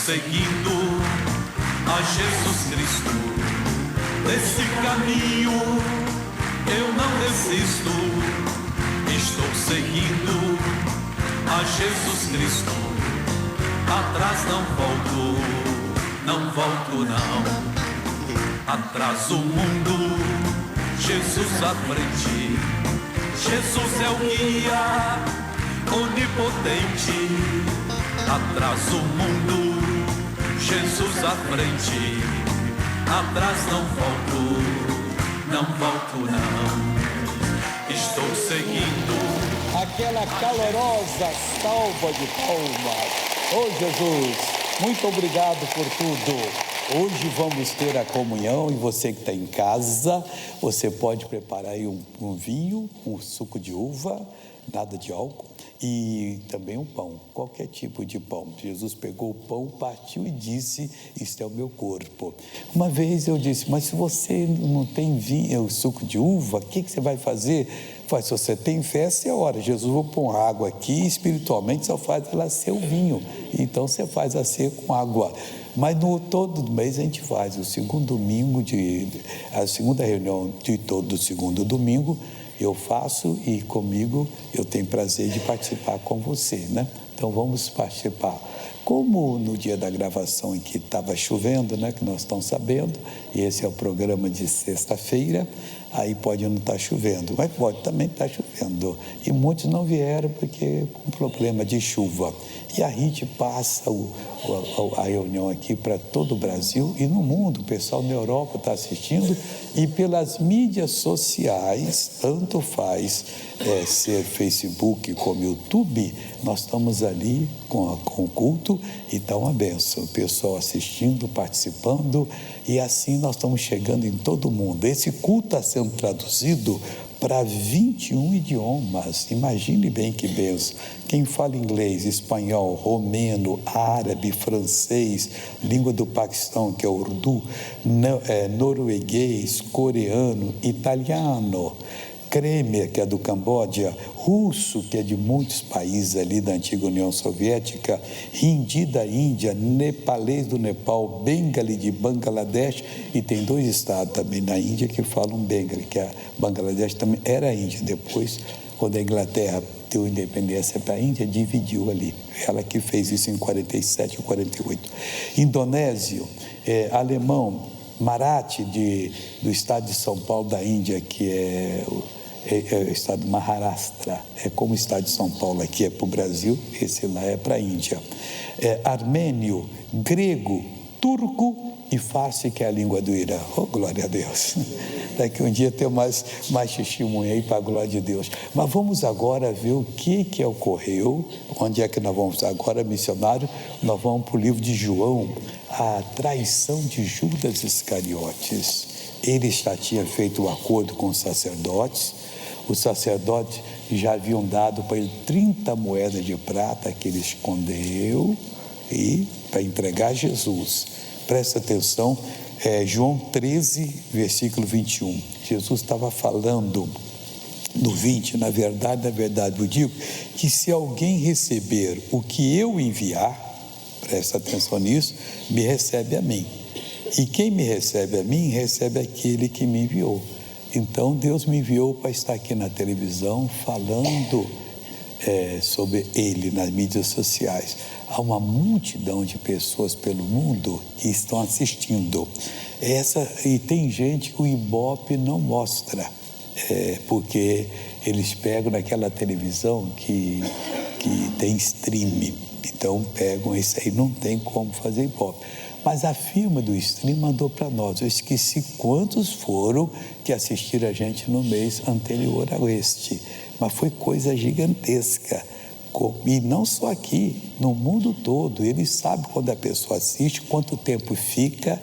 seguindo a Jesus Cristo. Desse caminho eu não desisto. Estou seguindo a Jesus Cristo. Atrás não volto, não volto não. Atrás o mundo, Jesus à frente. Jesus é o guia onipotente. Atrás o mundo, Jesus à frente. Atrás não volto, não volto não. Estou seguindo. Aquela calorosa salva de palmas. Oh Jesus, muito obrigado por tudo. Hoje vamos ter a comunhão e você que está em casa, você pode preparar aí um vinho, um suco de uva, nada de álcool, e também um pão, qualquer tipo de pão. Jesus pegou o pão, partiu e disse: isto é o meu corpo. Uma vez eu disse: mas se você não tem vinho, suco de uva, o que você vai fazer? Se você tem fé, é hora. Jesus vai pôr água aqui, espiritualmente só faz ela ser o vinho. Então você faz a ser com água. Mas todo mês a gente faz o segundo domingo, a segunda reunião de todo segundo domingo, eu faço e comigo eu tenho prazer de participar com você, né? Então vamos participar. Como no dia da gravação em que estava chovendo, né, que nós estamos sabendo, e esse é o programa de sexta-feira, aí pode não estar chovendo, mas pode também estar chovendo. E muitos não vieram porque com problema de chuva. E a gente passa a reunião aqui para todo o Brasil e no mundo. O pessoal na Europa está assistindo e pelas mídias sociais, tanto faz ser Facebook como YouTube, nós estamos ali com o culto e está uma benção. O pessoal assistindo, participando e assim nós estamos chegando em todo mundo. Esse culto está sendo traduzido para 21 idiomas. Imagine bem que benção. Quem fala inglês, espanhol, romeno, árabe, francês, língua do Paquistão, que é o urdu, norueguês, coreano, italiano, Khmer, que é do Camboja, russo, que é de muitos países ali da antiga União Soviética, hindi da Índia, nepalês do Nepal, bengali de Bangladesh, e tem 2 estados também na Índia que falam bengali, que a Bangladesh também era Índia. Depois, quando a Inglaterra deu independência para a Índia, dividiu ali. Ela que fez isso em 47 ou 48. Indonésio, alemão, Marathi do estado de São Paulo da Índia, que é o estado de Maharashtra, é como o estado de São Paulo aqui é para o Brasil, esse lá é para a Índia. Armênio, grego, turco e farsi, que é a língua do Irã. Oh, glória a Deus! Daqui um dia tem mais testemunha aí para a glória de Deus. Mas vamos agora ver o que ocorreu. Onde é que nós vamos agora, missionário? Nós vamos para o livro de João, a traição de Judas Iscariotes. Ele já tinha feito um acordo com os sacerdotes. Os sacerdotes já haviam dado para ele 30 moedas de prata que ele escondeu e para entregar a Jesus. Presta atenção, João 13, versículo 21. Jesus estava falando no 20, na verdade eu digo que se alguém receber o que eu enviar, presta atenção nisso, me recebe a mim. E quem me recebe a mim, recebe aquele que me enviou. Então Deus me enviou para estar aqui na televisão falando sobre ele nas mídias sociais. Há uma multidão de pessoas pelo mundo que estão assistindo. E tem gente que o Ibope não mostra, porque eles pegam naquela televisão que tem stream. Então pegam isso aí, não tem como fazer Ibope. Mas a firma do stream mandou para nós. Eu esqueci quantos foram que assistiram a gente no mês anterior a este. Mas foi coisa gigantesca. E não só aqui, no mundo todo. Ele sabe quando a pessoa assiste, quanto tempo fica.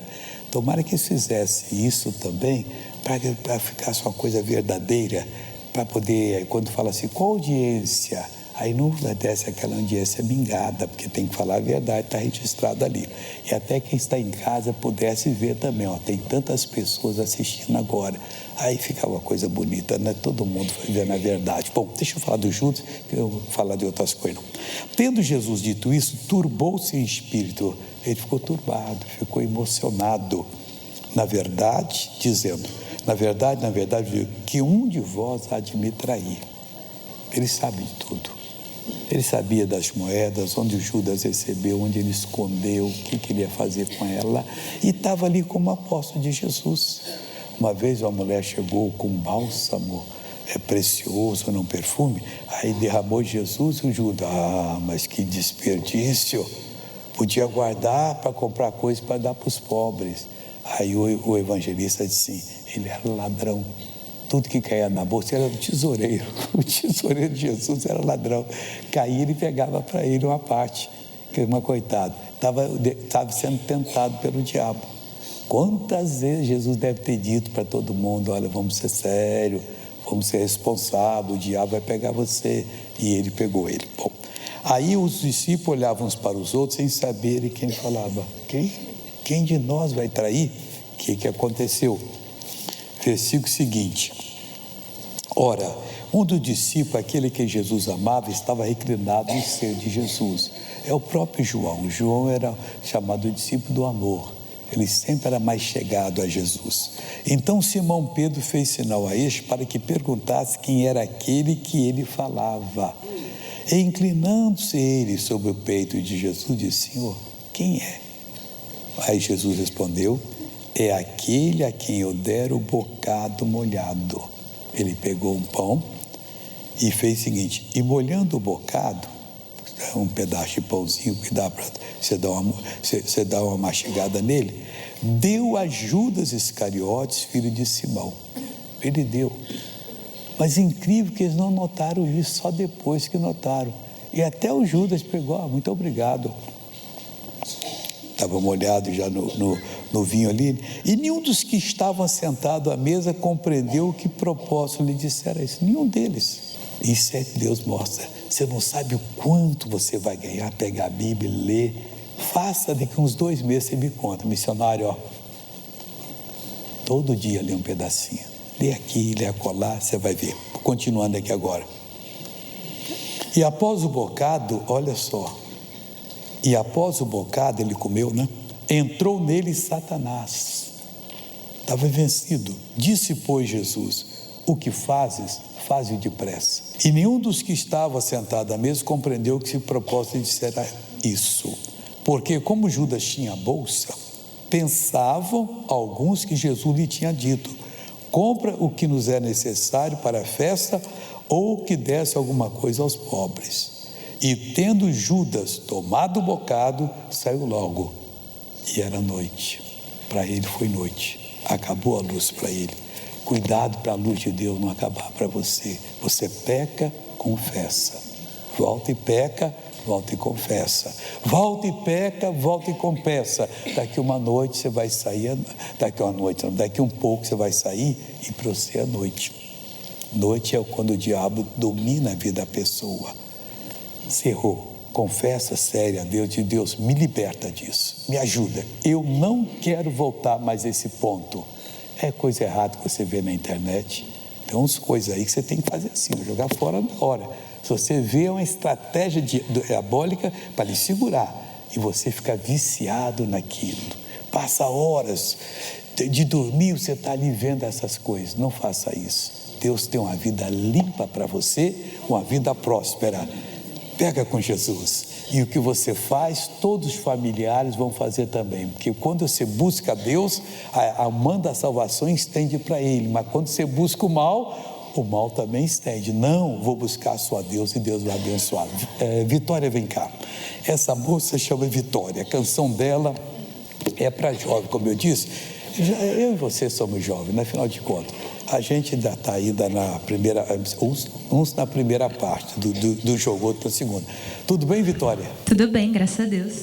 Tomara que eles fizessem isso também, para ficar uma coisa verdadeira, para poder, quando fala assim, qual audiência? Aí não desce aquela audiência mingada, porque tem que falar a verdade, está registrado ali. E até quem está em casa pudesse ver também, tem tantas pessoas assistindo agora. Aí fica uma coisa bonita, né? Todo mundo vai ver na verdade. Bom, deixa eu falar do Judas, que eu vou falar de outras coisas. Não. Tendo Jesus dito isso, turbou-se em espírito. Ele ficou turbado, ficou emocionado. Na verdade, dizendo, na verdade, que um de vós há de me trair. Ele sabe de tudo. Ele sabia das moedas, onde Judas recebeu, onde ele escondeu, o que queria fazer com ela. E estava ali como apóstolo de Jesus. Uma vez uma mulher chegou com um bálsamo precioso, num perfume, aí derramou Jesus e o Judas. Ah, mas que desperdício! Podia guardar para comprar coisas para dar para os pobres. Aí o evangelista disse assim, ele era ladrão. Tudo que caía na bolsa era o tesoureiro. O tesoureiro de Jesus era ladrão. Caía, ele pegava para ele uma parte. Uma coitada. Estava sendo tentado pelo diabo. Quantas vezes Jesus deve ter dito para todo mundo, olha, vamos ser sérios, vamos ser responsáveis, o diabo vai pegar você. E ele pegou ele. Bom, aí os discípulos olhavam uns para os outros sem saberem quem falava. Quem de nós vai trair? O que aconteceu? Versículo seguinte. Ora, um dos discípulos, aquele que Jesus amava, estava reclinado no seio de Jesus. É o próprio João. João era chamado discípulo do amor. Ele sempre era mais chegado a Jesus. Então Simão Pedro fez sinal a este para que perguntasse quem era aquele que ele falava. E inclinando-se ele sobre o peito de Jesus, disse, Senhor, quem é? Aí Jesus respondeu, é aquele a quem eu der o bocado molhado. Ele pegou um pão e fez o seguinte, e molhando o bocado, um pedaço de pãozinho que dá para você dar uma mastigada nele, deu a Judas Iscariotes, filho de Simão. Ele deu. Mas incrível que eles não notaram isso, só depois que notaram. E até o Judas pegou, muito obrigado. Estava molhado já no vinho ali. E nenhum dos que estavam sentados à mesa compreendeu o que propósito lhe dissera isso. Nenhum deles. Isso é que Deus mostra. Você não sabe o quanto você vai ganhar, pegar a Bíblia e ler. Faça daqui uns 2 meses, você me conta. Missionário, ó. Todo dia lê um pedacinho. Lê aqui, lê acolá, você vai ver. Continuando aqui agora. E após o bocado, olha só. E após o bocado, ele comeu, né? Entrou nele Satanás. Estava vencido. Disse, pois, Jesus, o que fazes, faze-o depressa. E nenhum dos que estavam sentados à mesa compreendeu que se propósito de dizer isso. Porque como Judas tinha a bolsa, pensavam alguns que Jesus lhe tinha dito, compra o que nos é necessário para a festa ou que desse alguma coisa aos pobres. E tendo Judas tomado o bocado, saiu logo. E era noite. Para ele foi noite. Acabou a luz para ele. Cuidado para a luz de Deus não acabar para você. Você peca, confessa. Volta e peca, volta e confessa. Volta e peca, volta e confessa. Daqui uma noite você vai sair, daqui um pouco você vai sair e para você é noite. Noite é quando o diabo domina a vida da pessoa. Você errou, confessa sério a Deus, e Deus me liberta disso, me ajuda, eu não quero voltar mais a esse ponto. É coisa errada que você vê na internet, tem umas coisas aí que você tem que fazer assim, jogar fora na hora. Se você vê uma estratégia diabólica para lhe segurar, e você fica viciado naquilo, passa horas de dormir, você está ali vendo essas coisas. Não faça isso. Deus tem uma vida limpa para você, uma vida próspera. Pega com Jesus, e o que você faz, todos os familiares vão fazer também, porque quando você busca Deus, a mão da salvação estende para Ele, mas quando você busca o mal também estende. Não, vou buscar só a Deus e Deus vai abençoar. Vitória, vem cá. Essa moça chama Vitória, a canção dela é para jovem, como eu disse. Eu e você somos jovens, né? Afinal de contas, a gente ainda está ainda na primeira, uns na primeira parte do jogo, outro na segunda. Tudo bem, Vitória? Tudo bem, graças a Deus.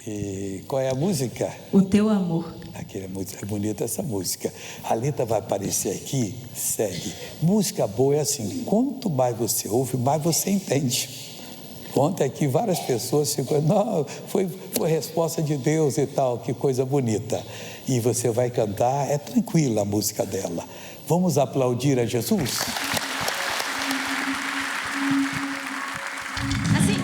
E qual é a música? O Teu Amor. Aquela música, é bonita essa música. A letra vai aparecer aqui, segue. Música boa é assim, quanto mais você ouve, mais você entende. Ontem aqui várias pessoas ficam, não, foi resposta de Deus e tal, que coisa bonita. E você vai cantar, é tranquila a música dela. Vamos aplaudir a Jesus? Assim.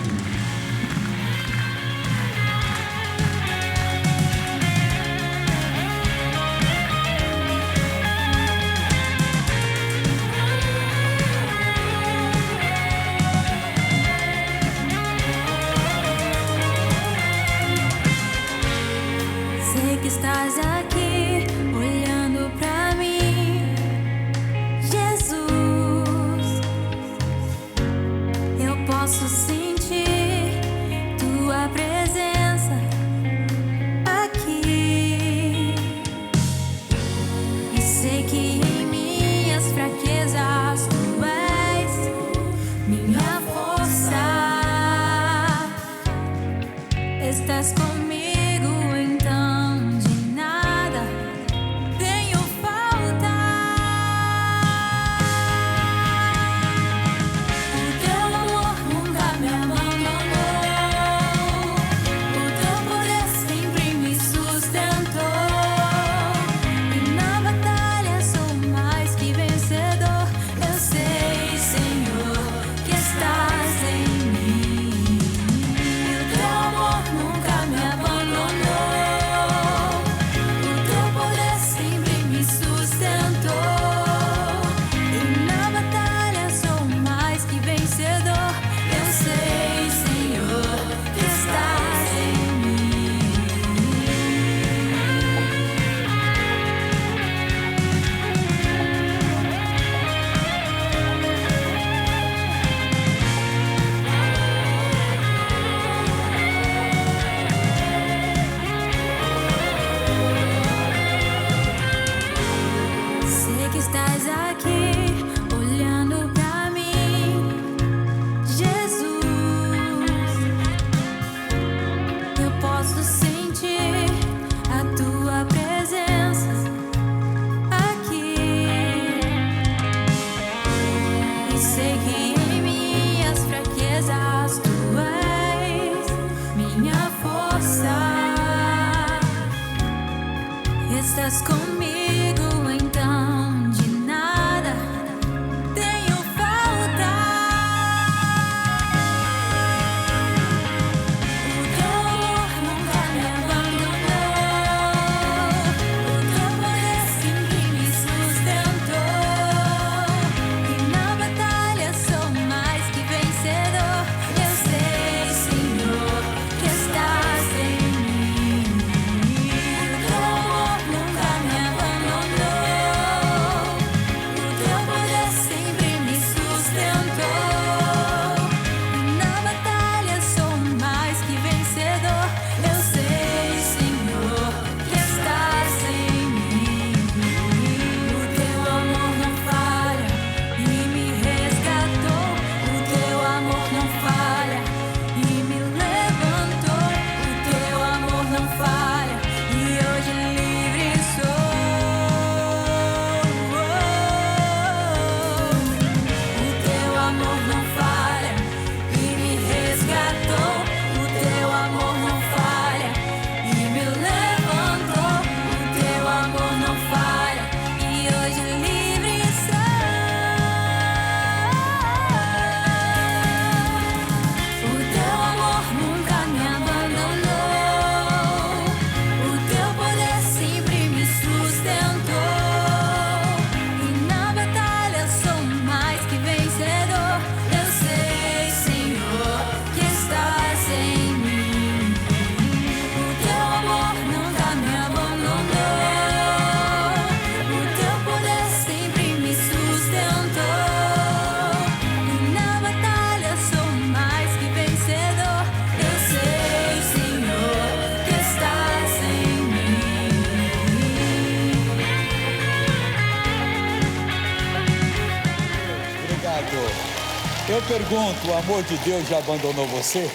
Eu pergunto, o amor de Deus já abandonou você?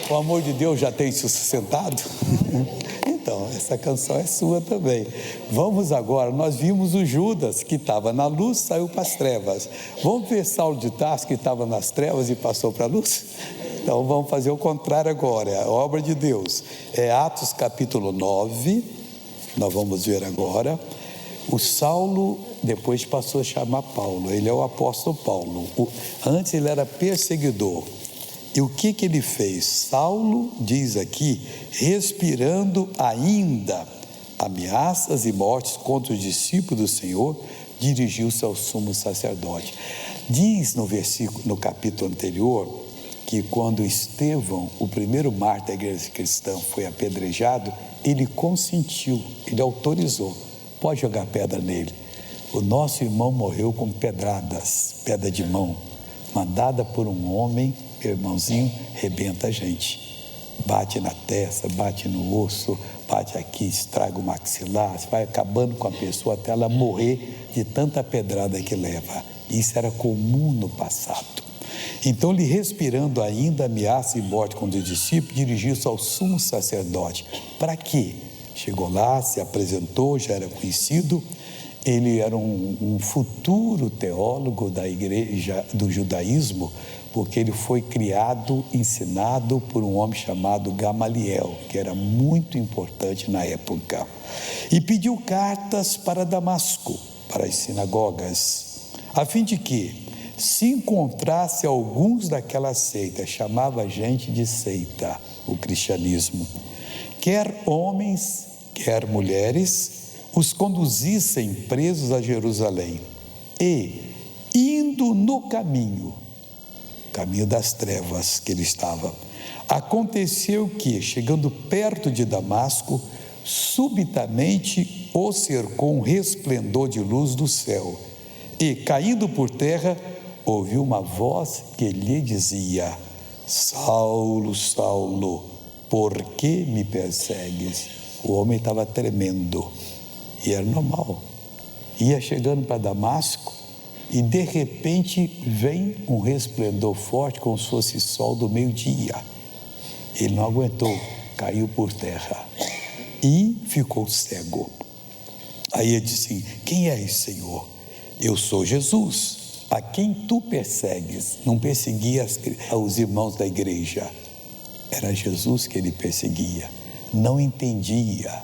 O amor de Deus já tem te sustentado? Então, essa canção é sua também. Vamos agora, nós vimos o Judas, que estava na luz, saiu para as trevas. Vamos ver Saulo de Tarso, que estava nas trevas e passou para a luz? Então, vamos fazer o contrário agora, é a obra de Deus. É Atos capítulo 9, nós vamos ver agora. O Saulo depois passou a chamar Paulo, ele é o apóstolo Paulo. Antes ele era perseguidor. E o que ele fez? Saulo, diz aqui, respirando ainda ameaças e mortes contra os discípulos do Senhor, dirigiu-se ao sumo sacerdote. Diz no capítulo anterior, que quando Estevão, o primeiro mártir da igreja cristã, foi apedrejado, ele consentiu, ele autorizou, pode jogar pedra nele. O nosso irmão morreu com pedradas, pedra de mão, mandada por um homem. Meu irmãozinho, rebenta a gente, bate na testa, bate no osso, bate aqui, estraga o maxilar, vai acabando com a pessoa até ela morrer de tanta pedrada que leva. Isso era comum no passado. Então, ele respirando ainda ameaça e morte contra os discípulos, dirigiu-se ao sumo sacerdote. Para quê? Chegou lá, se apresentou, já era conhecido. Ele era um futuro teólogo da igreja do judaísmo, porque ele foi criado, ensinado por um homem chamado Gamaliel, que era muito importante na época. E pediu cartas para Damasco, para as sinagogas, a fim de que, se encontrasse alguns daquela seita, chamava a gente de seita, o cristianismo, quer homens, quer mulheres, os conduzissem presos a Jerusalém. E, indo no caminho das trevas que ele estava, aconteceu que, chegando perto de Damasco, subitamente o cercou um resplendor de luz do céu, e, caindo por terra, ouviu uma voz que lhe dizia: Saulo, Saulo, por que me persegues? O homem estava tremendo, e era normal. Ia chegando para Damasco, e de repente vem um resplendor forte, como se fosse sol do meio-dia. Ele não aguentou, caiu por terra e ficou cego. Aí ele disse: quem és, Senhor? Eu sou Jesus, a quem tu persegues. Não perseguia os irmãos da igreja, era Jesus que ele perseguia. Não entendia.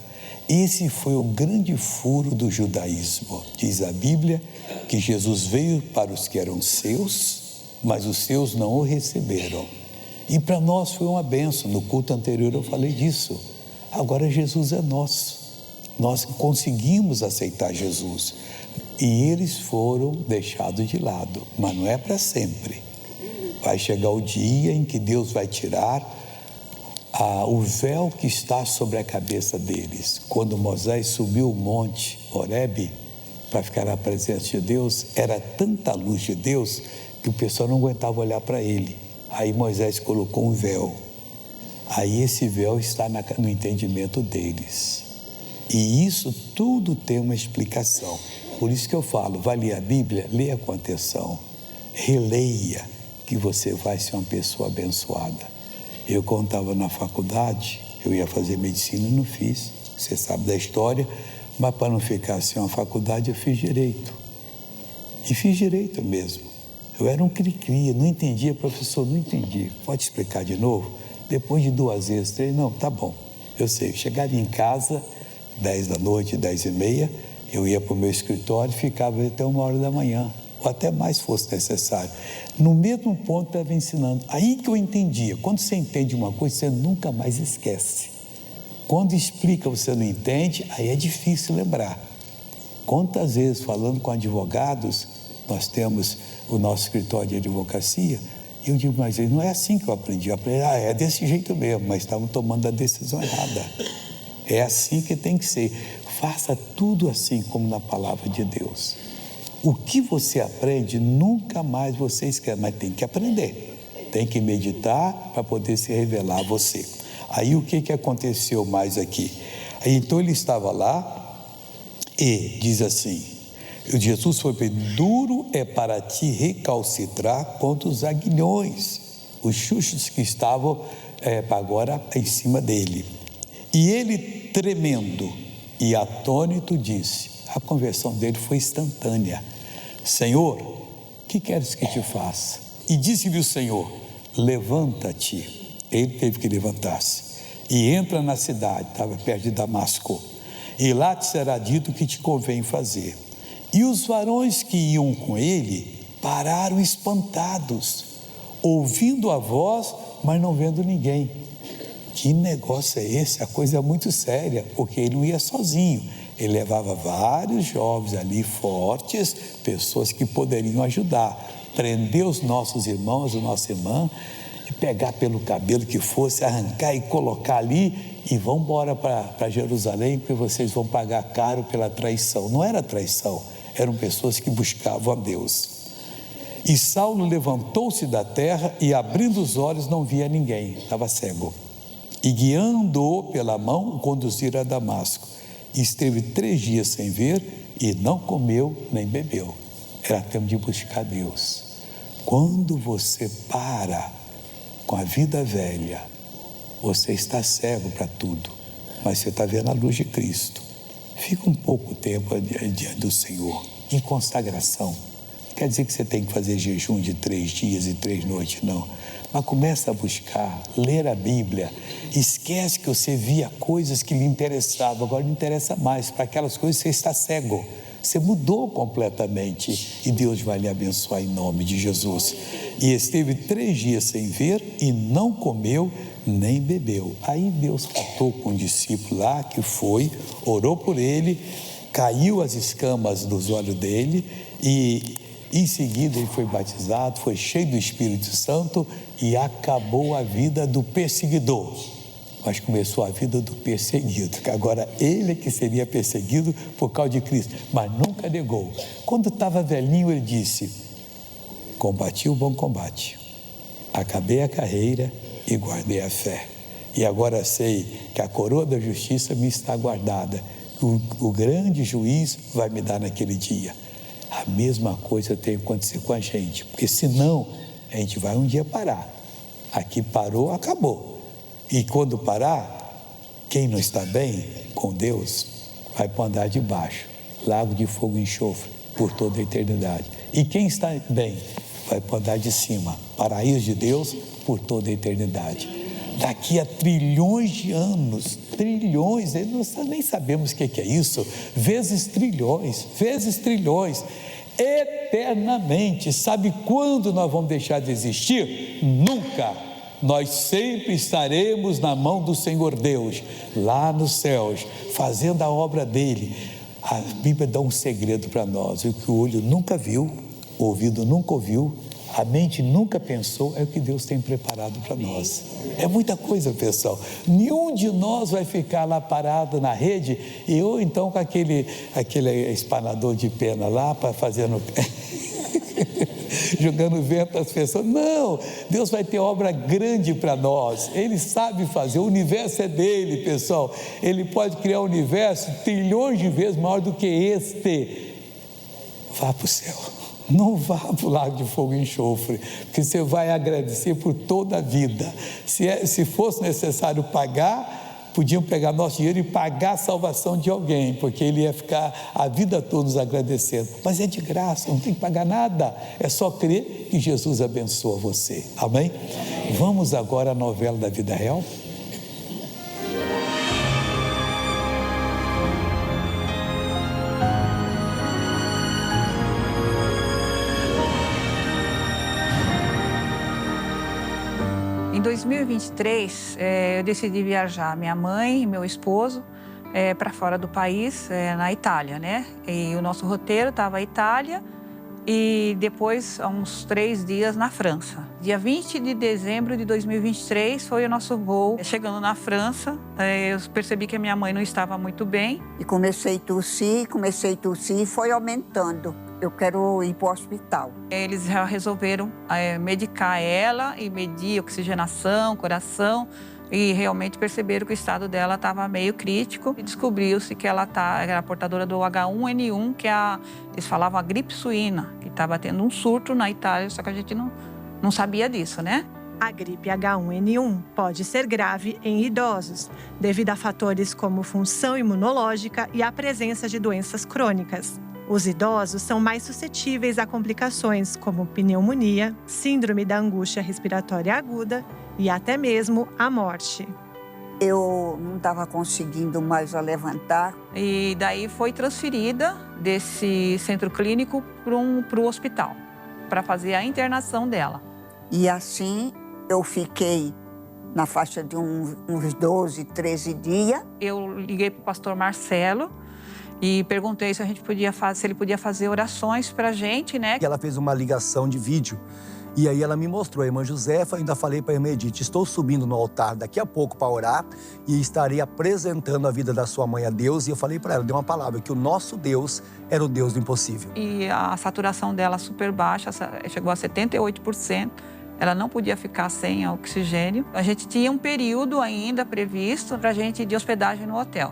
Esse foi o grande furo do judaísmo. Diz a Bíblia que Jesus veio para os que eram seus, mas os seus não o receberam. E para nós foi uma bênção. No culto anterior eu falei disso. Agora Jesus é nosso. Nós conseguimos aceitar Jesus. E eles foram deixados de lado. Mas não é para sempre. Vai chegar o dia em que Deus vai tirar o véu que está sobre a cabeça deles. Quando Moisés subiu o monte Horebe para ficar na presença de Deus, era tanta luz de Deus que o pessoal não aguentava olhar para ele. Aí Moisés colocou um véu. Aí esse véu está no entendimento deles. E isso tudo tem uma explicação. Por isso que eu falo, vai ler a Bíblia, leia com atenção, releia, que você vai ser uma pessoa abençoada. Eu, quando estava na faculdade, eu ia fazer medicina e não fiz, você sabe da história, mas para não ficar sem uma faculdade, eu fiz direito. E fiz direito mesmo. Eu era um cri-cri, não entendia, professor, não entendi. Pode explicar de novo? Depois de 2 vezes, 3, não, tá bom, eu sei. Eu chegava em casa, 10 da noite, 10h30, eu ia para o meu escritório e ficava até 1h da manhã, ou até mais fosse necessário. No mesmo ponto estava ensinando. Aí que eu entendia. Quando você entende uma coisa, você nunca mais esquece. Quando explica, você não entende, aí é difícil lembrar. Quantas vezes, falando com advogados, nós temos o nosso escritório de advocacia, e eu digo, mas não é assim que eu aprendi. Eu aprendi, é desse jeito mesmo, mas estavam tomando a decisão errada. É assim que tem que ser. Faça tudo assim como na palavra de Deus. O que você aprende, nunca mais você esquece, mas tem que aprender. Tem que meditar para poder se revelar a você. Aí o que aconteceu mais aqui? Aí, então ele estava lá e diz assim, Jesus foi bem duro é para ti recalcitrar contra os aguilhões, os chuchos que estavam agora em cima dele. E ele, tremendo e atônito, disse, a conversão dele foi instantânea: Senhor, que queres que te faça? E disse-lhe o Senhor, levanta-te. Ele teve que levantar-se e entra na cidade, estava perto de Damasco, e lá te será dito o que te convém fazer. E os varões que iam com ele pararam espantados, ouvindo a voz, mas não vendo ninguém. Que negócio é esse? A coisa é muito séria, porque ele não ia sozinho, ele levava vários jovens ali fortes, pessoas que poderiam ajudar, prender os nossos irmãos, a nossa irmã, e pegar pelo cabelo que fosse, arrancar e colocar ali, e vão embora para Jerusalém, porque vocês vão pagar caro pela traição. Não era traição, eram pessoas que buscavam a Deus. E Saulo levantou-se da terra e, abrindo os olhos, não via ninguém, estava cego. E guiando-o pela mão, o conduziram a Damasco. E esteve 3 dias sem ver, e não comeu nem bebeu. Era tempo de buscar Deus. Quando você para com a vida velha, você está cego para tudo, mas você está vendo a luz de Cristo. Fica um pouco tempo diante do Senhor, em consagração. Quer dizer que você tem que fazer jejum de 3 dias e 3 noites, não. Mas começa a buscar, ler a Bíblia. Esquece que você via coisas que lhe interessavam, agora não interessa mais. Para aquelas coisas você está cego. Você mudou completamente e Deus vai lhe abençoar em nome de Jesus. E esteve 3 dias sem ver e não comeu nem bebeu. Aí Deus tratou com um discípulo lá que foi, orou por ele, caiu as escamas dos olhos dele e em seguida ele foi batizado, foi cheio do Espírito Santo e acabou a vida do perseguidor. Mas começou a vida do perseguido, que agora ele é que seria perseguido por causa de Cristo, mas nunca negou. Quando estava velhinho, ele disse: combati o bom combate, acabei a carreira e guardei a fé. E agora sei que a coroa da justiça me está guardada. O grande juiz vai me dar naquele dia. A mesma coisa tem que acontecer com a gente, porque senão a gente vai um dia parar. Aqui parou, acabou. E quando parar, quem não está bem com Deus vai para o andar de baixo, lago de fogo e enxofre por toda a eternidade. E quem está bem vai para o andar de cima, paraíso de Deus por toda a eternidade. Daqui a trilhões de anos, trilhões, nós nem sabemos o que é isso, vezes trilhões, eternamente. Sabe quando nós vamos deixar de existir? Nunca. Nós sempre estaremos na mão do Senhor Deus, lá nos céus, fazendo a obra dele. A Bíblia dá um segredo para nós: o que o olho nunca viu, o ouvido nunca ouviu, a mente nunca pensou, é o que Deus tem preparado para nós. É muita coisa, pessoal. Nenhum de nós vai ficar lá parado na rede, e ou então com aquele espanador de pena lá, para fazendo... jogando vento às pessoas. Não, Deus vai ter obra grande para nós. Ele sabe fazer, o universo é dele, pessoal. Ele pode criar um universo trilhões de vezes maior do que este. Vá para o céu, não vá para o lago de fogo e enxofre, porque você vai agradecer por toda a vida. Se fosse necessário pagar, podiam pegar nosso dinheiro e pagar a salvação de alguém, porque ele ia ficar a vida toda nos agradecendo. Mas é de graça, não tem que pagar nada, é só crer que Jesus abençoa você. Amém? Vamos agora à novela da vida real. Em 2023, eu decidi viajar, minha mãe e meu esposo, para fora do país, na Itália, né? E o nosso roteiro estava a Itália e depois, há uns 3 dias, na França. Dia 20 de dezembro de 2023 foi o nosso voo. Chegando na França, eu percebi que a minha mãe não estava muito bem. E comecei a tossir e foi aumentando. Eu quero ir para o hospital. Eles já resolveram medicar ela e medir oxigenação, coração. e realmente perceberam que o estado dela estava meio crítico e descobriu-se que ela era portadora do H1N1, que eles falavam a gripe suína, que estava tendo um surto na Itália, só que a gente não sabia disso, né? A gripe H1N1 pode ser grave em idosos, devido a fatores como função imunológica e a presença de doenças crônicas. Os idosos são mais suscetíveis a complicações como pneumonia, síndrome da angústia respiratória aguda e até mesmo a morte. Eu não estava conseguindo mais a levantar. E daí foi transferida desse centro clínico para o hospital, para fazer a internação dela. E assim eu fiquei na faixa de uns 12, 13 dias. Eu liguei para o pastor Marcelo e perguntei se ele podia fazer orações para a gente, né? E ela fez uma ligação de vídeo. E aí ela me mostrou a irmã Josefa, ainda falei para a irmã Edith, estou subindo no altar daqui a pouco para orar e estarei apresentando a vida da sua mãe a Deus. E eu falei para ela, dei uma palavra, que o nosso Deus era o Deus do impossível. E a saturação dela super baixa, chegou a 78%. Ela não podia ficar sem oxigênio. A gente tinha um período ainda previsto para a gente ir de hospedagem no hotel.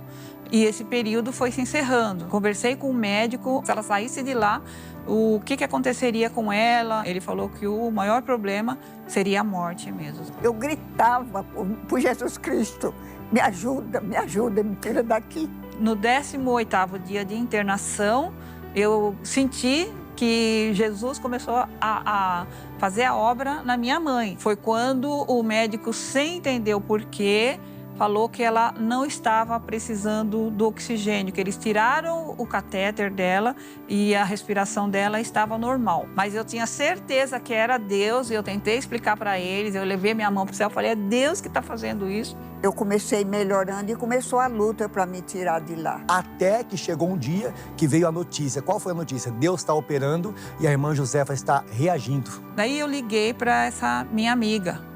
E esse período foi se encerrando. Conversei com o médico, se ela saísse de lá, o que aconteceria com ela. Ele falou que o maior problema seria a morte mesmo. Eu gritava por Jesus Cristo, me ajuda, me tira daqui. No 18º dia de internação, eu senti que Jesus começou a fazer a obra na minha mãe. Foi quando o médico, sem entender o porquê, falou que ela não estava precisando do oxigênio, que eles tiraram o catéter dela e a respiração dela estava normal. Mas eu tinha certeza que era Deus e eu tentei explicar para eles, eu levei minha mão para o céu e falei, é Deus que está fazendo isso. Eu comecei melhorando e começou a luta para me tirar de lá. Até que chegou um dia que veio a notícia. Qual foi a notícia? Deus está operando e a irmã Josefa está reagindo. Daí eu liguei para essa minha amiga,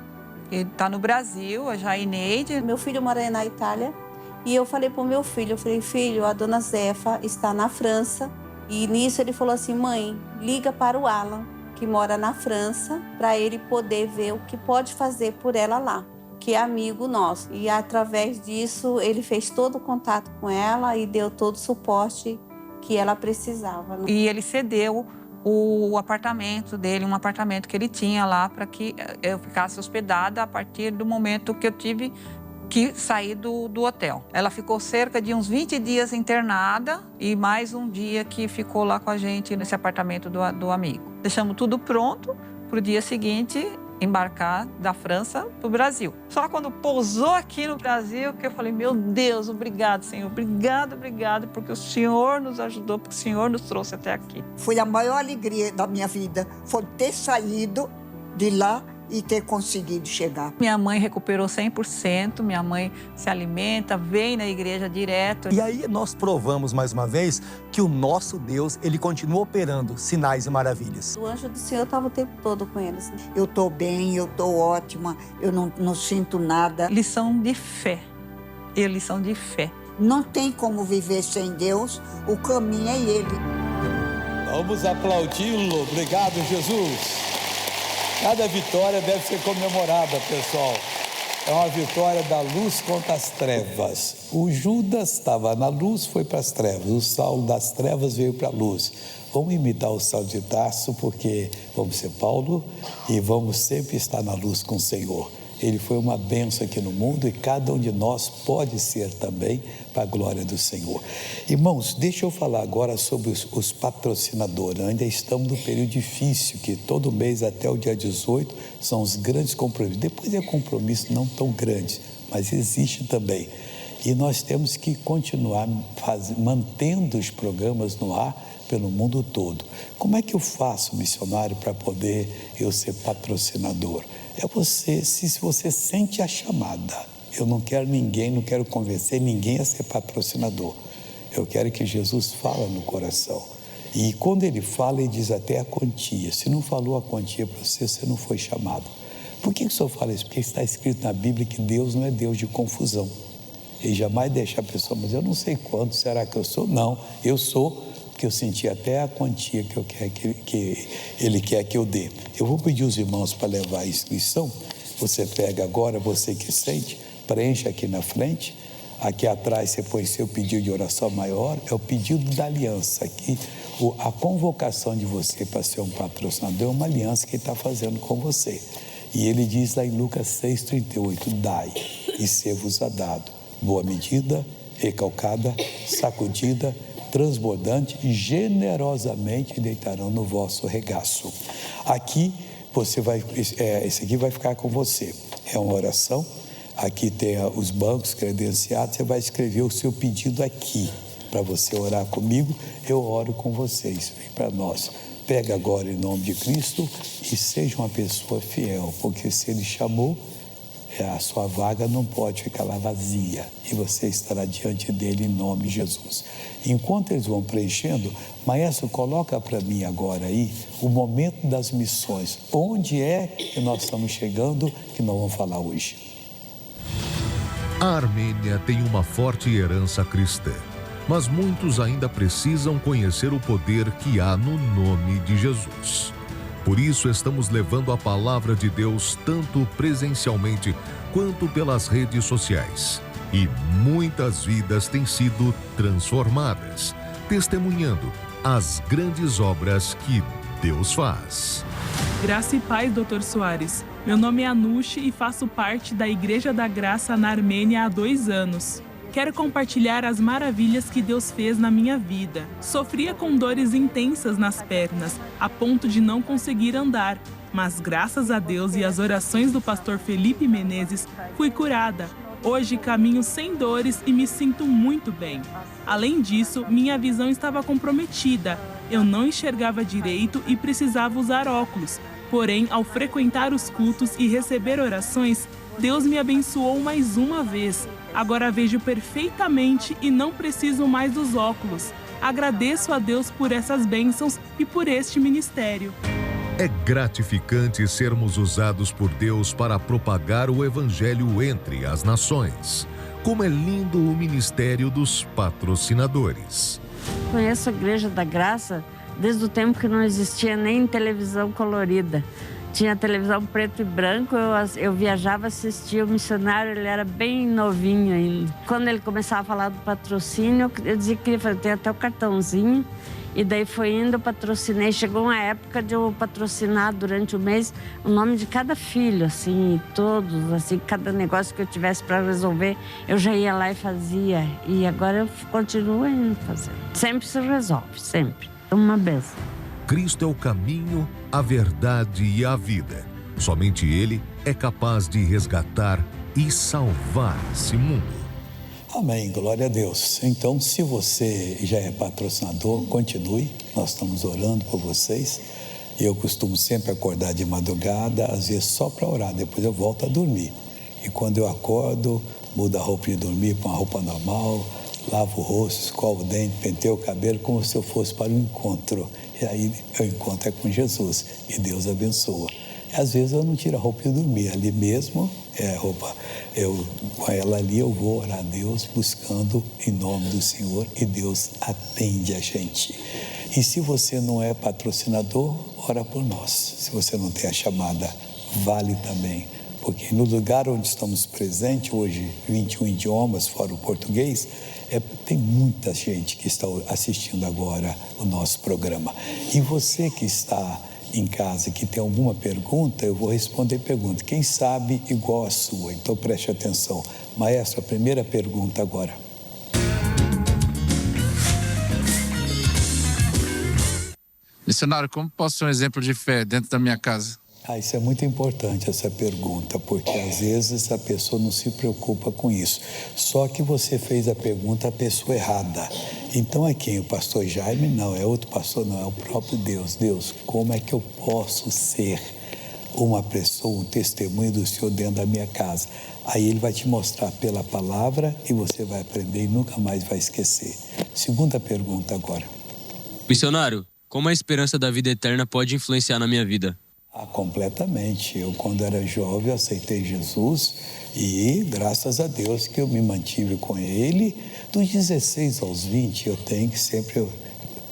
que está no Brasil, a Jaineide. Meu filho mora na Itália e eu falei para o meu filho, filho, a dona Zefa está na França. E nisso ele falou assim, mãe, liga para o Alan, que mora na França, para ele poder ver o que pode fazer por ela lá, que é amigo nosso. E através disso ele fez todo o contato com ela e deu todo o suporte que ela precisava. E ele cedeu o apartamento dele, um apartamento que ele tinha lá, para que eu ficasse hospedada a partir do momento que eu tive que sair do hotel. Ela ficou cerca de uns 20 dias internada e mais um dia que ficou lá com a gente nesse apartamento do amigo. Deixamos tudo pronto para o dia seguinte embarcar da França para o Brasil. Só quando pousou aqui no Brasil que eu falei, meu Deus, obrigado, Senhor, obrigado, porque o Senhor nos ajudou, porque o Senhor nos trouxe até aqui. Foi a maior alegria da minha vida, foi ter saído de lá e ter conseguido chegar. Minha mãe recuperou 100%, minha mãe se alimenta, vem na igreja direto. E aí nós provamos mais uma vez que o nosso Deus, ele continua operando sinais e maravilhas. O anjo do Senhor estava o tempo todo com eles. Eu estou bem, eu estou ótima, eu não sinto nada. Lição de fé, lição de fé. Não tem como viver sem Deus, o caminho é Ele. Vamos aplaudi-lo. Obrigado, Jesus. Cada vitória deve ser comemorada, pessoal. É uma vitória da luz contra as trevas. O Judas estava na luz, foi para as trevas. O Saulo das trevas veio para a luz. Vamos imitar o Saulo de Tarso, porque vamos ser Paulo e vamos sempre estar na luz com o Senhor. Ele foi uma bênção aqui no mundo e cada um de nós pode ser também para a glória do Senhor. Irmãos, deixa eu falar agora sobre os patrocinadores. Ainda estamos num período difícil, que todo mês até o dia 18 são os grandes compromissos. Depois é compromisso não tão grande, mas existe também. E nós temos que continuar mantendo os programas no ar pelo mundo todo. Como é que eu faço, missionário, para poder eu ser patrocinador? É você, se você sente a chamada. Eu não quero ninguém, não quero convencer ninguém a ser patrocinador. Eu quero que Jesus fale no coração. E quando ele fala, ele diz até a quantia. Se não falou a quantia para você, você não foi chamado. Por que o senhor fala isso? Porque está escrito na Bíblia que Deus não é Deus de confusão. Ele jamais deixa a pessoa, mas eu não sei quanto, será que eu sou? Não, eu sou, porque eu senti até a quantia que eu quero que ele quer que eu dê. Eu vou pedir os irmãos para levar a inscrição. Você pega agora, você que sente, preenche aqui na frente. Aqui atrás você põe seu pedido de oração maior, é o pedido da aliança. Aqui, a convocação de você para ser um patrocinador é uma aliança que ele está fazendo com você. E ele diz lá em Lucas 6,38, dai e ser-vos-á dado. Boa medida, recalcada, sacudida, transbordante e generosamente deitarão no vosso regaço. Aqui, esse aqui vai ficar com você. É uma oração. Aqui tem os bancos credenciados. Você vai escrever o seu pedido aqui para você orar comigo. Eu oro com vocês. Vem para nós. Pega agora em nome de Cristo e seja uma pessoa fiel, porque se Ele chamou, a sua vaga não pode ficar lá vazia e você estará diante dele em nome de Jesus. Enquanto eles vão preenchendo, Maestro, coloca para mim agora aí o momento das missões. Onde é que nós estamos chegando que nós vamos falar hoje? A Armênia tem uma forte herança cristã, mas muitos ainda precisam conhecer o poder que há no nome de Jesus. Por isso, estamos levando a palavra de Deus tanto presencialmente quanto pelas redes sociais. E muitas vidas têm sido transformadas, testemunhando as grandes obras que Deus faz. Graça e paz, Dr. Soares. Meu nome é Anushi e faço parte da Igreja da Graça na Armênia há 2 anos. Quero compartilhar as maravilhas que Deus fez na minha vida. Sofria com dores intensas nas pernas, a ponto de não conseguir andar. Mas graças a Deus e às orações do pastor Felipe Menezes, fui curada. Hoje caminho sem dores e me sinto muito bem. Além disso, minha visão estava comprometida. Eu não enxergava direito e precisava usar óculos. Porém, ao frequentar os cultos e receber orações, Deus me abençoou mais uma vez. Agora vejo perfeitamente e não preciso mais dos óculos. Agradeço a Deus por essas bênçãos e por este ministério. É gratificante sermos usados por Deus para propagar o Evangelho entre as nações. Como é lindo o ministério dos patrocinadores. Conheço a Igreja da Graça desde o tempo que não existia nem televisão colorida. Tinha televisão preto e branco, eu viajava, assistia o missionário, ele era bem novinho ainda. Quando ele começava a falar do patrocínio, eu dizia que queria fazer, tem até o cartãozinho. E daí foi indo, eu patrocinei. Chegou uma época de eu patrocinar durante o mês o nome de cada filho, assim, todos, assim, cada negócio que eu tivesse para resolver, eu já ia lá e fazia. E agora eu continuo indo fazendo. Sempre se resolve, sempre. É uma benção. Cristo é o caminho, a verdade e a vida. Somente Ele é capaz de resgatar e salvar esse mundo. Amém, glória a Deus. Então, se você já é patrocinador, continue. Nós estamos orando por vocês. Eu costumo sempre acordar de madrugada, às vezes só para orar, depois eu volto a dormir. E quando eu acordo, mudo a roupa de dormir para uma roupa normal, lavo o rosto, escovo o dente, penteio o cabelo, como se eu fosse para um encontro. E aí o encontro é com Jesus e Deus abençoa. E às vezes eu não tiro a roupa de dormir, ali mesmo é a roupa. Com ela ali eu vou orar a Deus buscando em nome do Senhor e Deus atende a gente. E se você não é patrocinador, ora por nós. Se você não tem a chamada, vale também. Porque no lugar onde estamos presentes, hoje 21 idiomas, fora o português, tem muita gente que está assistindo agora o nosso programa. E você que está em casa, que tem alguma pergunta, eu vou responder pergunta. Quem sabe igual a sua, então preste atenção. Maestro, a primeira pergunta agora. Missionário, como posso ser um exemplo de fé dentro da minha casa? Isso é muito importante, essa pergunta, porque às vezes a pessoa não se preocupa com isso. Só que você fez a pergunta à pessoa errada. Então é quem? O pastor Jaime? Não, é outro pastor? Não, é o próprio Deus. Deus, como é que eu posso ser uma pessoa, um testemunho do Senhor dentro da minha casa? Aí Ele vai te mostrar pela palavra e você vai aprender e nunca mais vai esquecer. Segunda pergunta agora. Missionário, como a esperança da vida eterna pode influenciar na minha vida? Completamente. Eu, quando era jovem, aceitei Jesus e, graças a Deus, que eu me mantive com Ele. Dos 16 aos 20, eu tenho que sempre,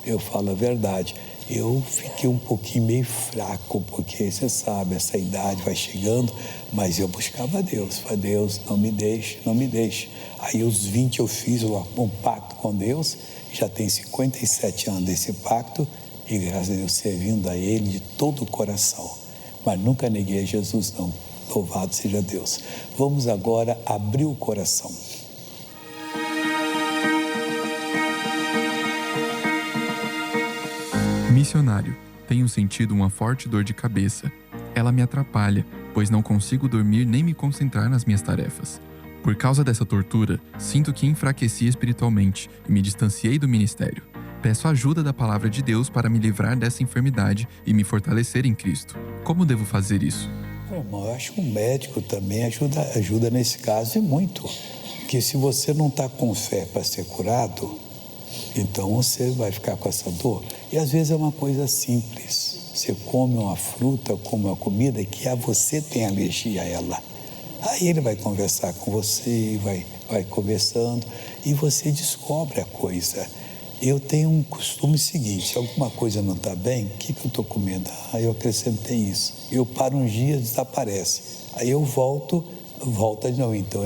eu falo a verdade. eu fiquei um pouquinho meio fraco, porque você sabe, essa idade vai chegando, mas eu buscava Deus. Falei, Deus, não me deixe, não me deixe. Aí aos 20 eu fiz um pacto com Deus, já tem 57 anos desse pacto, e graças a Deus servindo a Ele de todo o coração. Mas nunca neguei a Jesus, não. Louvado seja Deus. Vamos agora abrir o coração. Missionário, tenho sentido uma forte dor de cabeça. Ela me atrapalha, pois não consigo dormir nem me concentrar nas minhas tarefas. Por causa dessa tortura, sinto que enfraqueci espiritualmente e me distanciei do ministério. Peço a ajuda da palavra de Deus para me livrar dessa enfermidade e me fortalecer em Cristo. Como devo fazer isso? Irmão, eu acho que um médico também ajuda nesse caso e muito. Porque se você não está com fé para ser curado, então você vai ficar com essa dor. E às vezes é uma coisa simples. Você come uma fruta, come uma comida que você tem alergia a ela. Aí ele vai conversar com você, vai conversando e você descobre a coisa. Eu tenho um costume seguinte, se alguma coisa não está bem, o que eu estou comendo? Aí eu acrescentei isso. Eu paro uns dias, desaparece. Aí eu volta de novo. Então,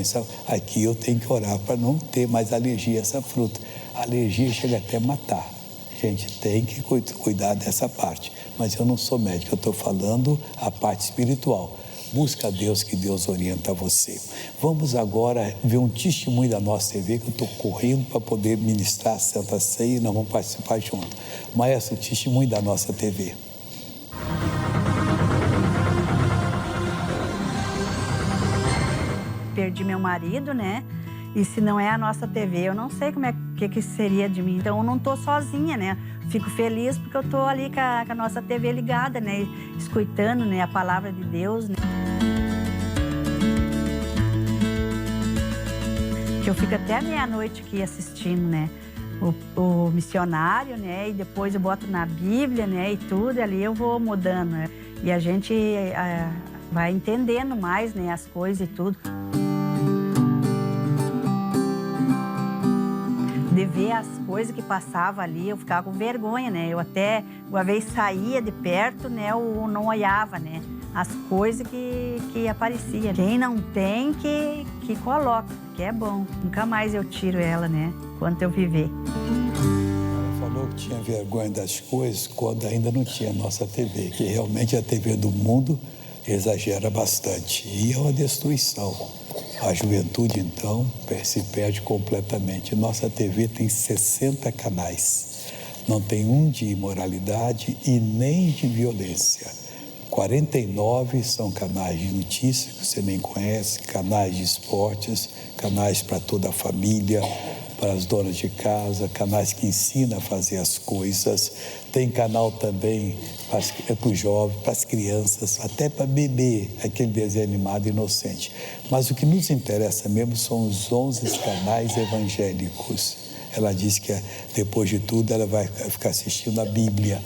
aqui eu tenho que orar para não ter mais alergia a essa fruta. A alergia chega até a matar. A gente tem que cuidar dessa parte. Mas eu não sou médico, eu estou falando a parte espiritual. Busca a Deus, que Deus orienta você. Vamos agora ver um testemunho da nossa TV, que eu estou correndo para poder ministrar a Santa Ceia e nós vamos participar junto. Maestro, o testemunho da nossa TV. Perdi meu marido, né? E se não é a nossa TV, eu não sei como que seria de mim. Então, eu não estou sozinha, né? Fico feliz porque eu estou ali com a nossa TV ligada, né? Escutando, né, a palavra de Deus, né? Que eu fico até meia-noite aqui assistindo, né? O missionário, né? E depois eu boto na Bíblia, né? E tudo, ali eu vou mudando, né? E a gente vai entendendo mais, né? As coisas e tudo. De ver as coisas que passavam ali, eu ficava com vergonha, né? Eu até, uma vez saía de perto, né? Eu não olhava, né? As coisas que apareciam. Quem não tem, que coloca, que é bom. Nunca mais eu tiro ela, né? Enquanto eu viver. Ela falou que tinha vergonha das coisas quando ainda não tinha nossa TV, que realmente a TV do mundo exagera bastante. E é uma destruição. A juventude, então, se perde completamente. Nossa TV tem 60 canais. Não tem um de imoralidade e nem de violência. 49 são canais de notícias que você nem conhece, canais de esportes, canais para toda a família, para as donas de casa, canais que ensinam a fazer as coisas. Tem canal também para os jovens, para as crianças, até para bebê, aquele desenho animado inocente. Mas o que nos interessa mesmo são os 11 canais evangélicos. Ela disse que depois de tudo ela vai ficar assistindo a Bíblia.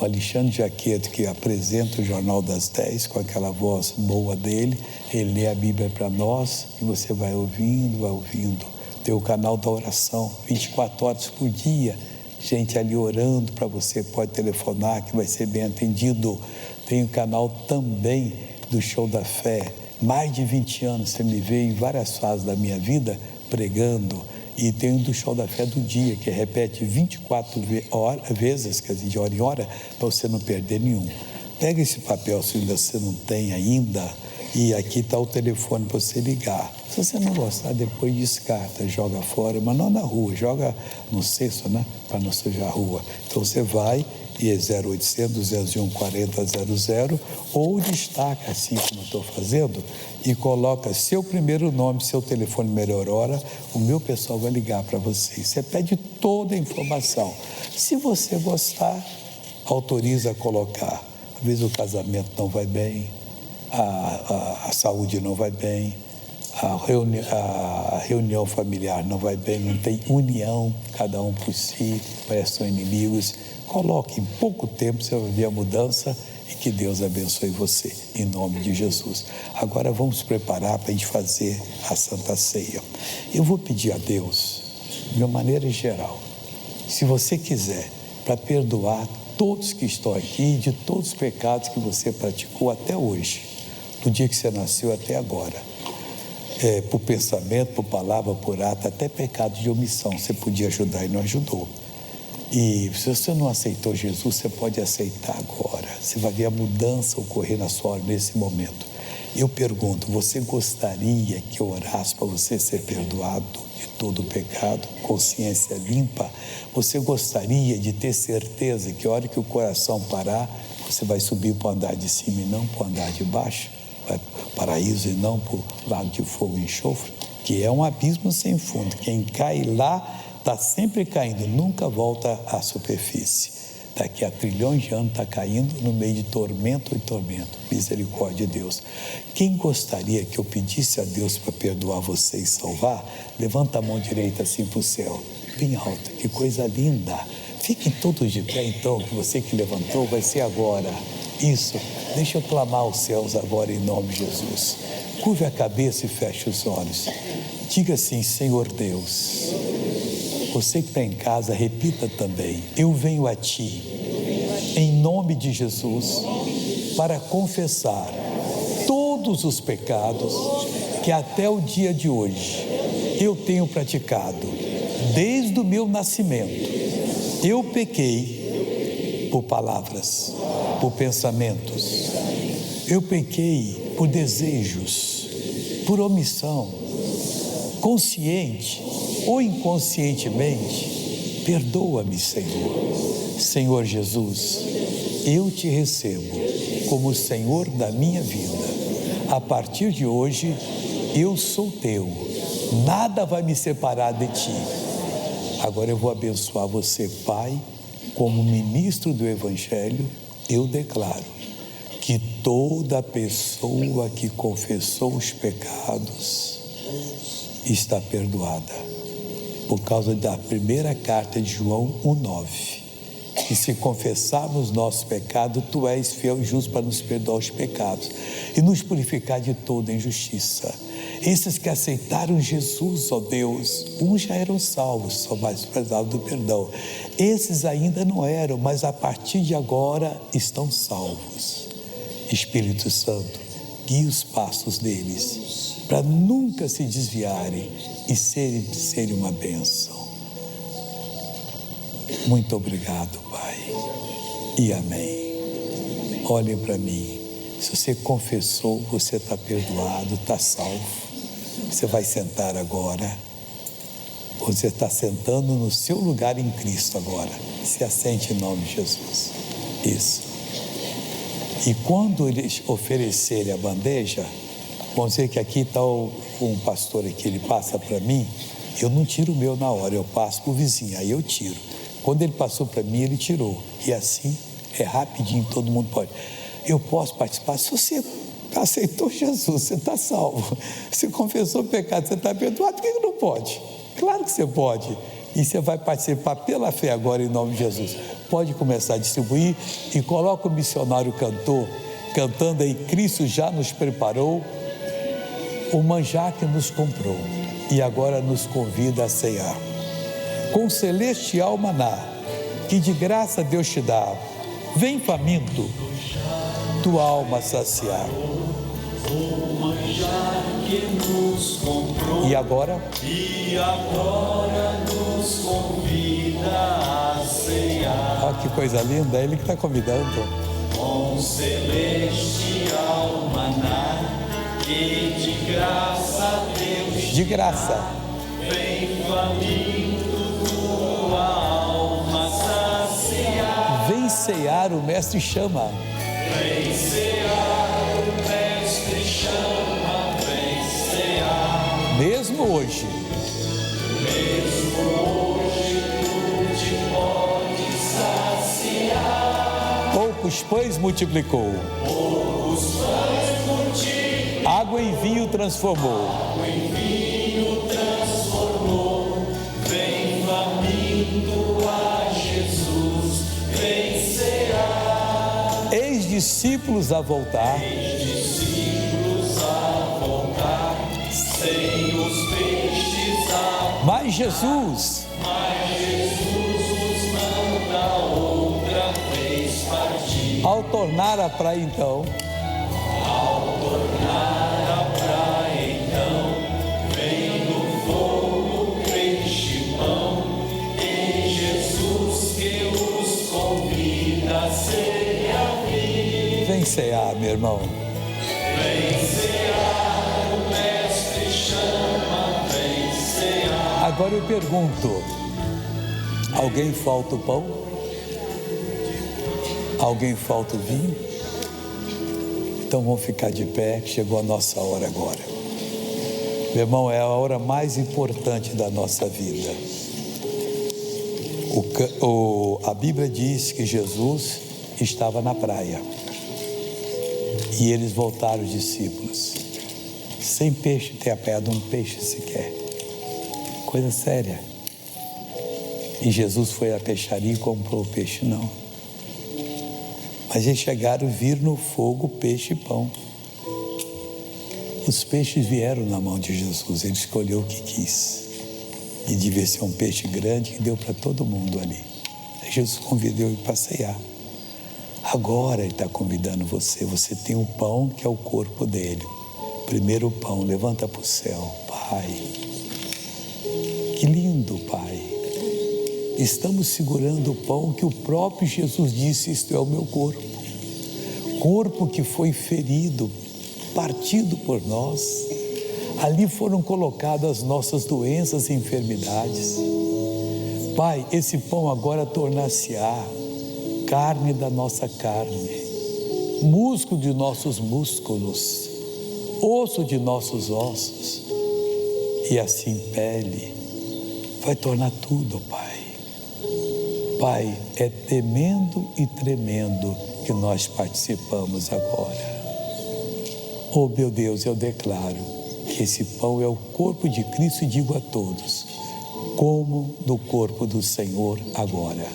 O Alexandre Jaqueto, que apresenta o Jornal das 10 com aquela voz boa dele, ele lê a Bíblia para nós e você vai ouvindo, vai ouvindo. Tem o canal da oração, 24 horas por dia, gente ali orando para você, pode telefonar que vai ser bem atendido. Tem o canal também do Show da Fé, mais de 20 anos você me vê em várias fases da minha vida pregando. E tem o do Show da Fé do dia, que repete 24 vezes, quer dizer, de hora em hora, para você não perder nenhum. Pega esse papel se você não tem ainda, e aqui está o telefone para você ligar. Se você não gostar, depois descarta, joga fora, mas não na rua, joga no cesto, né? Para não sujar a rua. Então você vai e é 0800 201 4000 ou destaca assim como eu estou fazendo e coloca seu primeiro nome, seu telefone melhor hora, o meu pessoal vai ligar para você. Você pede toda a informação. Se você gostar, autoriza a colocar. Às vezes o casamento não vai bem, a saúde não vai bem, a reunião familiar não vai bem, não tem união, cada um por si, parece que são inimigos. Coloque, em pouco tempo você vai ver a mudança e que Deus abençoe você, em nome de Jesus. Agora vamos preparar para a gente fazer a Santa Ceia. Eu vou pedir a Deus, de uma maneira geral, se você quiser, para perdoar todos que estão aqui, de todos os pecados que você praticou até hoje, do dia que você nasceu até agora. Por pensamento, por palavra, por ato, até pecado de omissão, você podia ajudar e não ajudou. E se você não aceitou Jesus, você pode aceitar agora. Você vai ver a mudança ocorrer na sua hora, nesse momento. Eu pergunto, você gostaria que eu orasse para você ser perdoado de todo o pecado, consciência limpa? Você gostaria de ter certeza que a hora que o coração parar, você vai subir para o andar de cima e não para o andar de baixo? Vai para o paraíso e não para o lago de fogo e enxofre? Que é um abismo sem fundo. Quem cai lá está sempre caindo, nunca volta à superfície. Daqui a trilhões de anos está caindo no meio de tormento e tormento. Misericórdia de Deus. Quem gostaria que eu pedisse a Deus para perdoar você e salvar? Levanta a mão direita assim para o céu, bem alta, que coisa linda. Fiquem todos de pé então, que você que levantou vai ser agora. Isso, deixa eu clamar aos céus agora em nome de Jesus. Curve a cabeça e feche os olhos. Diga assim, Senhor Deus. Você que está em casa, repita também. Eu venho a Ti, em nome de Jesus, para confessar todos os pecados que até o dia de hoje eu tenho praticado. Desde o meu nascimento, eu pequei por palavras, por pensamentos. Eu pequei por desejos, por omissão, consciente ou inconscientemente. Perdoa-me, Senhor. Senhor Jesus, eu te recebo como Senhor da minha vida. A partir de hoje, eu sou teu. Nada vai me separar de ti. Agora eu vou abençoar você, Pai, como ministro do Evangelho. Eu declaro que toda pessoa que confessou os pecados está perdoada. Por causa da primeira carta de João 1,9. Que se confessarmos nossos pecados, Tu és fiel e justo para nos perdoar os pecados e nos purificar de toda injustiça. Esses que aceitaram Jesus, ó Deus, uns já eram salvos, só mais precisavam do perdão. Esses ainda não eram, mas a partir de agora estão salvos. Espírito Santo, guie os passos deles, para nunca se desviarem e serem uma bênção. Muito obrigado, Pai. E amém. Olhem para mim. Se você confessou, você está perdoado, está salvo. Você vai sentar agora. Você está sentando no seu lugar em Cristo agora. Se assente em nome de Jesus. Isso. E quando eles oferecerem a bandeja, vamos dizer que aqui está um pastor aqui, ele passa para mim, eu não tiro o meu na hora, eu passo para o vizinho, aí eu tiro. Quando ele passou para mim, ele tirou. E assim, é rapidinho, todo mundo pode. Eu posso participar. Se você aceitou Jesus, você está salvo. Você confessou o pecado, você está perdoado, por que não pode? Claro que você pode. E você vai participar pela fé agora em nome de Jesus. Pode começar a distribuir e coloca o missionário cantor cantando aí, Cristo já nos preparou o manjar que nos comprou e agora nos convida a ceiar. Com celestial maná, que de graça Deus te dá, vem faminto, tua alma saciar. O manjar que nos comprou e agora nos convida a ceiar. Olha que coisa linda, é Ele que está convidando. Com celestial maná, que de graça Deus de graça vem faminto, tua alma saciar. Vem cear, o Mestre chama. Vem cear, o Mestre chama, vem cear. Mesmo hoje, tu te podes saciar. Poucos pães multiplicou, água em vinho transformou. Vem faminto a Jesus, vem cear. Eis discípulos a voltar, sem os peixes mas Jesus nos manda outra vez Ao tornar a praia, então, vem do fogo, peixe, pão, em Jesus que os convida a cear. vem cear, meu irmão. Vem cear, o mestre chama, vem cear. Agora eu pergunto, alguém falta o pão? Alguém falta o vinho? Então vamos ficar de pé, que chegou a nossa hora agora. Meu irmão, é a hora mais importante da nossa vida. A Bíblia diz que Jesus estava na praia e eles voltaram, os discípulos, sem peixe, ter apanhado um peixe sequer. Coisa séria. E Jesus foi à peixaria e comprou o peixe, não. Mas eles chegaram, viram no fogo peixe e pão. Os peixes vieram na mão de Jesus, ele escolheu o que quis. E devia ser um peixe grande que deu para todo mundo ali. Aí Jesus convidou ele para cear. Agora ele está convidando você. Você tem o pão que é o corpo dele. Primeiro o pão, levanta para o céu. Pai, que lindo, Pai. Estamos segurando o pão que o próprio Jesus disse, isto é o meu corpo. Corpo que foi ferido, partido por nós. Ali foram colocadas as nossas doenças e enfermidades. Pai, esse pão agora tornar-se-á carne da nossa carne, músculo de nossos músculos, osso de nossos ossos, e assim pele. Vai tornar tudo, Pai. Pai, é temendo e tremendo que nós participamos agora. Oh, meu Deus, eu declaro que esse pão é o corpo de Cristo e digo a todos, como no corpo do Senhor agora.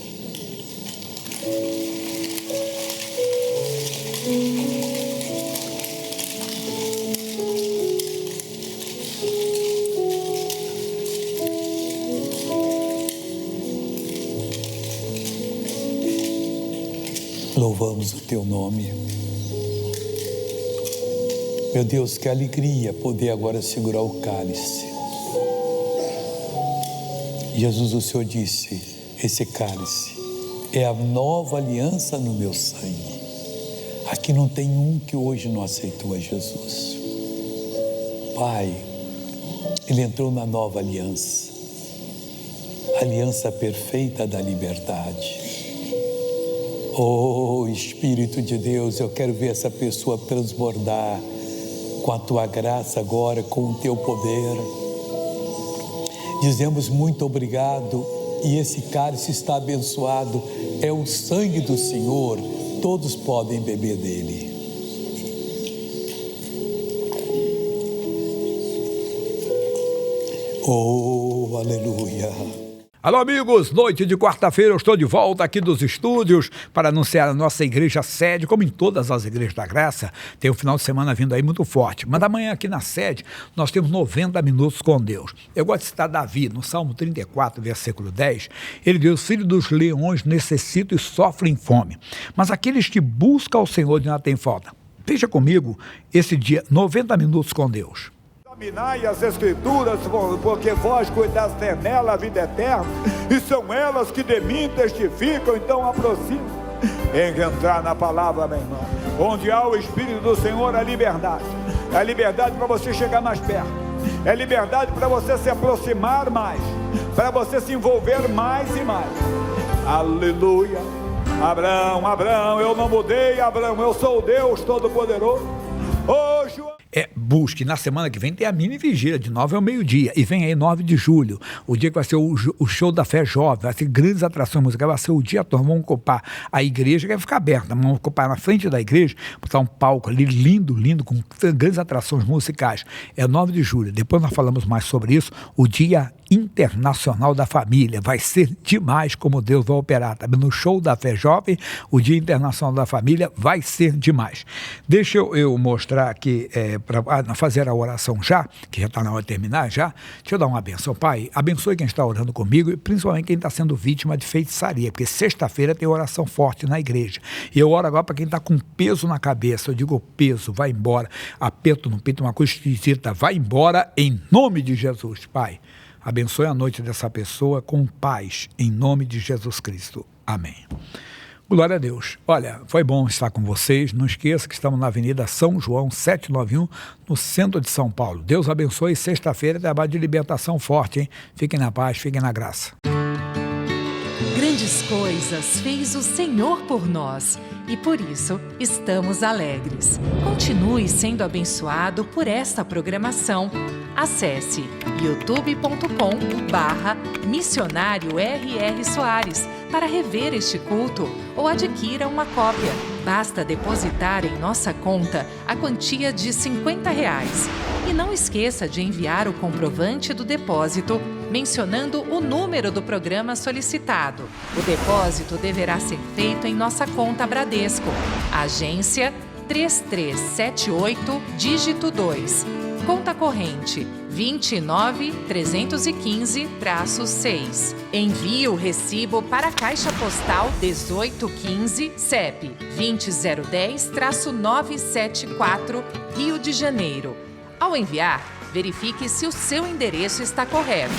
Louvamos o teu nome. Meu Deus, que alegria poder agora segurar o cálice. Jesus, o Senhor disse, esse cálice é a nova aliança no meu sangue. Aqui não tem um que hoje não aceitou a Jesus. Pai, ele entrou na nova aliança, aliança perfeita da liberdade. Oh, Espírito de Deus, eu quero ver essa pessoa transbordar com a tua graça agora, com o teu poder. Dizemos muito obrigado e esse cálice está abençoado. É o sangue do Senhor, todos podem beber dele. Oh, aleluia. Alô, amigos, noite de quarta-feira eu estou de volta aqui dos estúdios para anunciar a nossa igreja sede, como em todas as igrejas da graça, tem um final de semana vindo aí muito forte, mas amanhã aqui na sede nós temos 90 minutos com Deus. Eu gosto de citar Davi, no Salmo 34, versículo 10, ele diz, os filhos dos leões necessitam e sofrem fome, mas aqueles que buscam ao Senhor de nada têm falta. Veja comigo esse dia, 90 minutos com Deus. Examinai as Escrituras, porque vós cuidaste nela a vida eterna, e são elas que de mim testificam, então aproxima. Tem que entrar na palavra, meu irmão. Onde há o Espírito do Senhor, a liberdade. É a liberdade para você chegar mais perto. É a liberdade para você se aproximar mais, para você se envolver mais e mais. Aleluia. Abraão, eu não mudei, Abraão, eu sou o Deus Todo-Poderoso. Hoje... busque, na semana que vem tem a mini vigília, de 9 ao meio-dia, e vem aí 9 de julho, o dia que vai ser o show da fé jovem, vai ter grandes atrações musicais, vai ser o dia todo, vamos ocupar a igreja, que vai ficar aberta, vamos ocupar na frente da igreja, botar um palco ali lindo, com grandes atrações musicais, é 9 de julho, depois nós falamos mais sobre isso, o dia internacional da família, vai ser demais como Deus vai operar, também no show da fé jovem, o dia internacional da família vai ser demais. Deixa eu mostrar aqui para fazer a oração já, que já está na hora de terminar já. Deixa eu dar uma benção. Pai, abençoe quem está orando comigo e principalmente quem está sendo vítima de feitiçaria, porque sexta-feira tem oração forte na igreja. E eu oro agora para quem está com peso na cabeça. Eu digo peso, vai embora. Aperto no peito, uma coisa esquisita, vai embora em nome de Jesus, Pai. Abençoe a noite dessa pessoa com paz, em nome de Jesus Cristo. Amém. Glória a Deus. Olha, foi bom estar com vocês. Não esqueça que estamos na Avenida São João, 791, no centro de São Paulo. Deus abençoe. Sexta-feira é trabalho de libertação forte, hein? Fiquem na paz, fiquem na graça. Grandes coisas fez o Senhor por nós e por isso estamos alegres. Continue sendo abençoado por esta programação. Acesse youtube.com/missionário R.R. Soares para rever este culto ou adquira uma cópia. Basta depositar em nossa conta a quantia de R$50. E não esqueça de enviar o comprovante do depósito mencionando o número do programa solicitado. O depósito deverá ser feito em nossa conta Bradesco. Agência 3378, dígito 2. Conta corrente 29315-6. Envie o recibo para a Caixa Postal 1815, CEP 20010-974, Rio de Janeiro. Ao enviar, verifique se o seu endereço está correto.